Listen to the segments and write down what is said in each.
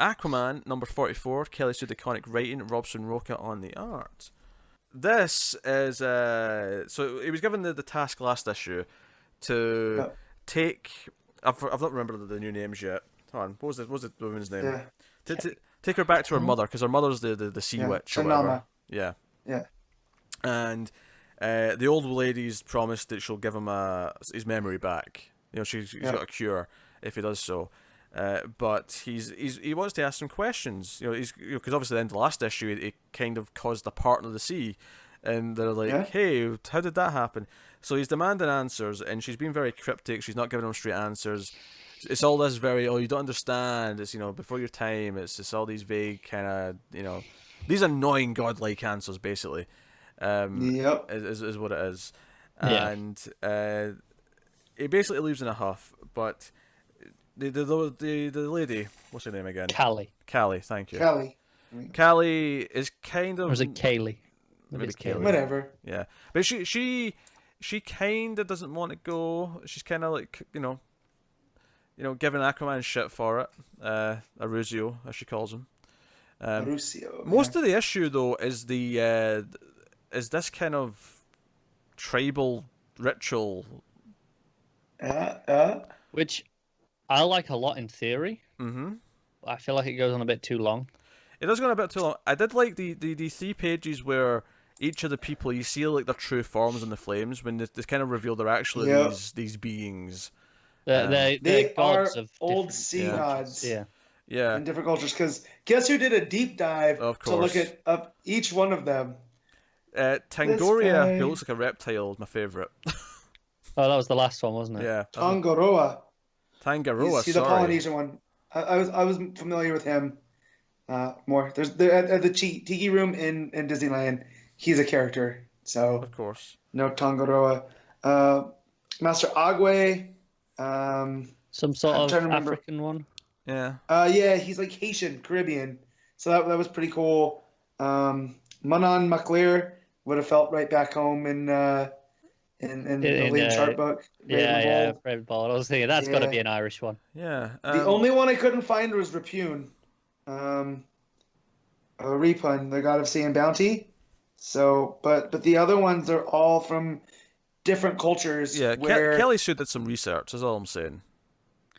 Aquaman, number 44, Kelly Sue DeConnick writing, Robson Roca on the art. This is so he was given the task last issue to Yeah. take. I've not remembered the new names yet. Hold on, what was the woman's name? Yeah. To take her back to her Mhm. mother because her mother's the sea Yeah. witch or whatever. Shanama. Yeah, Yeah. and the old lady's promised that she'll give him his memory back. You know, she's Yeah. got a cure if he does so. But he wants to ask some questions. You know, because obviously at the end of the last issue, it kind of caused a part of the sea, and they're like, Yeah. "Hey, how did that happen?" So he's demanding answers, and she's being very cryptic. She's not giving him straight answers. It's all this very, oh, you don't understand. It's before your time. It's just all these vague kind of these annoying godlike answers basically. Yep. Is what it is, Yeah. and it basically leaves in a huff, but. The lady, what's her name again? Callie. Callie, thank you. Kelly. Callie is kind of Or is it Kaylee? maybe it's Kaylee. Whatever. Yeah, but she kind of doesn't want to go. She's kind of like giving Aquaman shit for it. Aruzio, as she calls him. Mauricio. Most of the issue though is is this kind of tribal ritual. Which I like a lot in theory. Mm-hmm. I feel like it goes on a bit too long. It does go on a bit too long. I did like the 3 pages where each of the people you see like their true forms in the flames when they kind of reveal they're actually Yep. these beings. They're They are gods of old different sea Yeah. gods Yeah. Yeah, in different cultures. Because guess who did a deep dive Of to look course. at up each one of them? Tangoria, guy. who looks like a reptile, is my favorite. Oh, that was the last one, wasn't it? Yeah, Tongoroa. Tangaroa. He's the Sorry. Polynesian one. I was familiar with him more. There's at the Tiki Room in Disneyland. He's a character. So Of course. no Tongoroa. Master Agwe. Some sort I'm of trying to remember. African one. Yeah. Yeah, he's like Haitian, Caribbean. So that was pretty cool. Manon McLear would have felt right back home in the lead chart book. Yeah, Ravenbold. Ravenbold. I was thinking that's got to Yeah. be an Irish one. Yeah. The only one I couldn't find was Repune. Repun, the god of sea and bounty. So, but the other ones are all from different cultures. Yeah. Where Kelly Sue did some research. That's all I'm saying.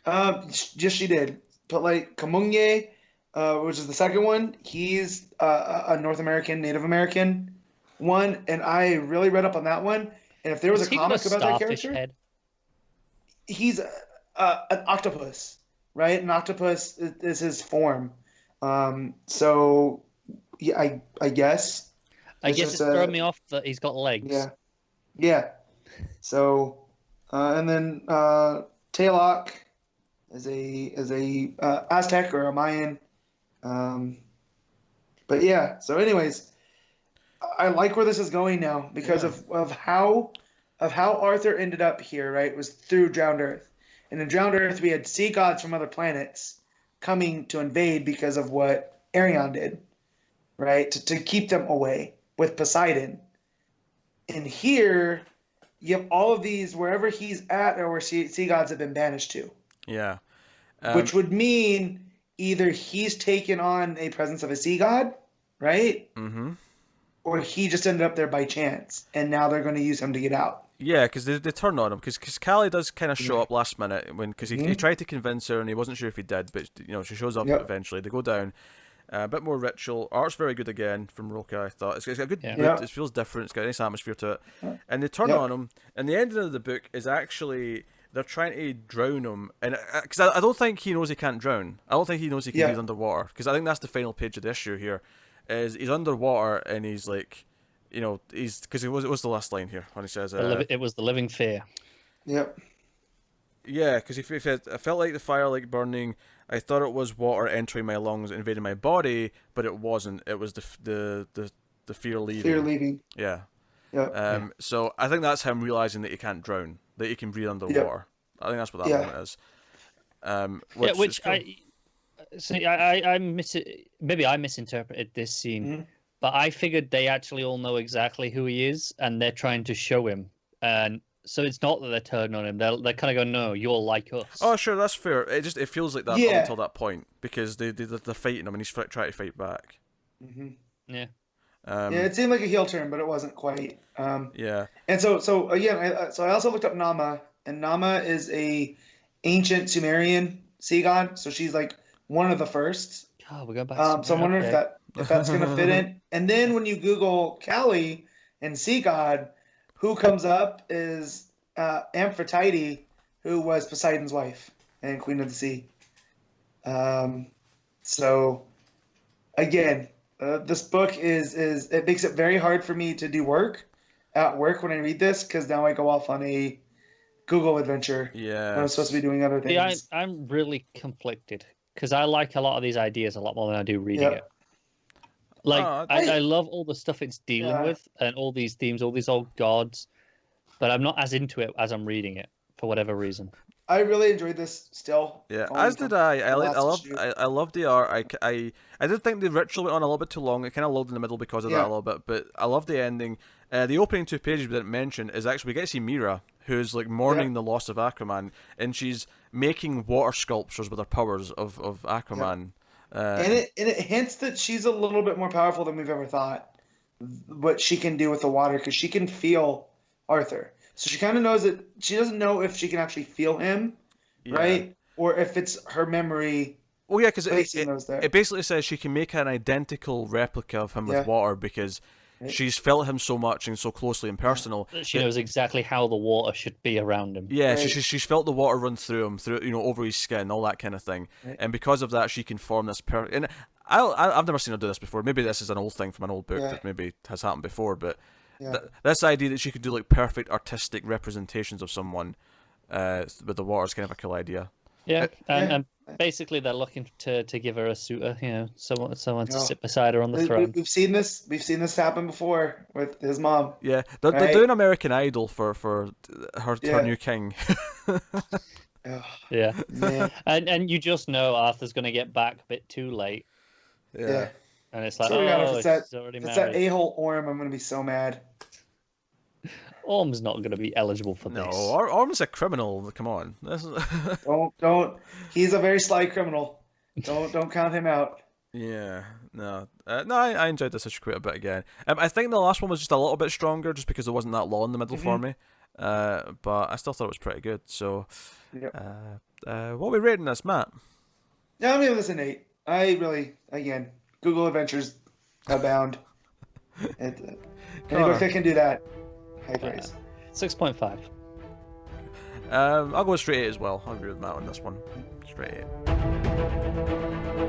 just she did. But like Kamunye, which is the second one, he's a North American, Native American one, and I really read up on that one. And if there was Has a he got comic about that starfish character, head? he's an octopus, right? An octopus is his form. So yeah, I guess. I It's guess just it's throwing me off that he's got legs. Yeah, yeah. So, and then Taylok is a Aztec or a Mayan. But yeah. So, anyways, I like where this is going now because of how Arthur ended up here. Right, it was through Drowned Earth, and in Drowned Earth we had sea gods from other planets coming to invade because of what Arion did, right? To keep them away with Poseidon. And here, you have all of these wherever he's at or where sea gods have been banished to, Yeah. which would mean either he's taken on a presence of a sea god, right? Mm-hmm. Or he just ended up there by chance, and now they're going to use him to get out. Yeah, because they turn on him because Callie does kind of show up last minute because he tried to convince her and he wasn't sure if he did, but she shows up eventually. They go down. A bit more ritual. Art's very good again from Roca, I thought. It's got a good mood. It feels different. It's got a nice atmosphere to it. And they turn on him. And the ending of the book is actually they're trying to drown him. And because I don't think he knows he can't drown. I don't think he knows he can breathe underwater. Because I think that's the final page of the issue here. Is he's underwater and he's like, he's because it was the last line here when he says It was the living fear. Yep. Yeah, because he said, I felt like the fire like burning. I thought it was water entering my lungs, invading my body, but it wasn't. It was the fear leaving. Fear leaving. Yeah. Yep. So I think that's him realizing that he can't drown, that he can breathe underwater. I think that's what that moment is. Which cool. Maybe I misinterpreted this scene, but I figured they actually all know exactly who he is, and they're trying to show him. And So it's not that they're turning on him. They're kind of going, no, you're like us. Oh, sure, that's fair. It feels like that up until that point because they're fighting him and he's trying to fight back. Mm-hmm. Yeah. It seemed like a heel turn, but it wasn't quite. Yeah. And so again, I also looked up Nama, and Nama is a ancient Sumerian sea god. So she's like one of the first. Oh, we're going back. So I'm wondering if that's going to fit in. And then when you Google Kali and sea god, who comes up is Amphitrite, who was Poseidon's wife and queen of the sea. So again, this book is it makes it very hard for me to do work at work when I read this because now I go off on a Google adventure. Yeah, when I'm supposed to be doing other things. Yeah, I'm really conflicted because I like a lot of these ideas a lot more than I do reading it. Like, I love all the stuff it's dealing with and all these themes, all these old gods, but I'm not as into it as I'm reading it for whatever reason. I really enjoyed this still. Yeah, as did I. I loved the art. I did think the ritual went on a little bit too long. It kind of lulled in the middle because of that a little bit, but I love the ending. The opening 2 pages we didn't mention is actually we get to see Mira, who's like mourning the loss of Aquaman, and she's making water sculptures with her powers of Aquaman. And it hints that she's a little bit more powerful than we've ever thought. What she can do with the water, because she can feel Arthur. So she kind of knows that she doesn't know if she can actually feel him, right? Or if it's her memory. Well, yeah, because it basically says she can make an identical replica of him with water because she's felt him so much and so closely and personal. She knows exactly how the water should be around him. Yeah, she's felt the water run through him, over his skin, all that kind of thing. And because of that, she can form this and I've never seen her do this before. Maybe this is an old thing from an old book that maybe has happened before, but this idea that she could do like perfect artistic representations of someone with the water is kind of a cool idea. Yeah, and basically they're looking to give her a suitor, someone to sit beside her on the throne. We've seen this happen before with his mom. Yeah, they're doing American Idol for her new king. Yeah, and you just know Arthur's going to get back a bit too late. Yeah. And it's like, if it's already married. It's that a-hole Orm, I'm going to be so mad. Orm's not going to be eligible for this. No, Orm's a criminal. Come on. Don't. He's a very sly criminal. Don't count him out. Yeah, no. I enjoyed this issue quite a bit again. I think the last one was just a little bit stronger just because there wasn't that law in the middle for me. But I still thought it was pretty good. So, what are we rating this, Matt? Yeah, I'm giving this an 8. I really, again, Google adventures abound. Any book that can do that, high praise. 6.5. I'll go straight 8 as well. I'll agree with Matt on this one. Straight 8.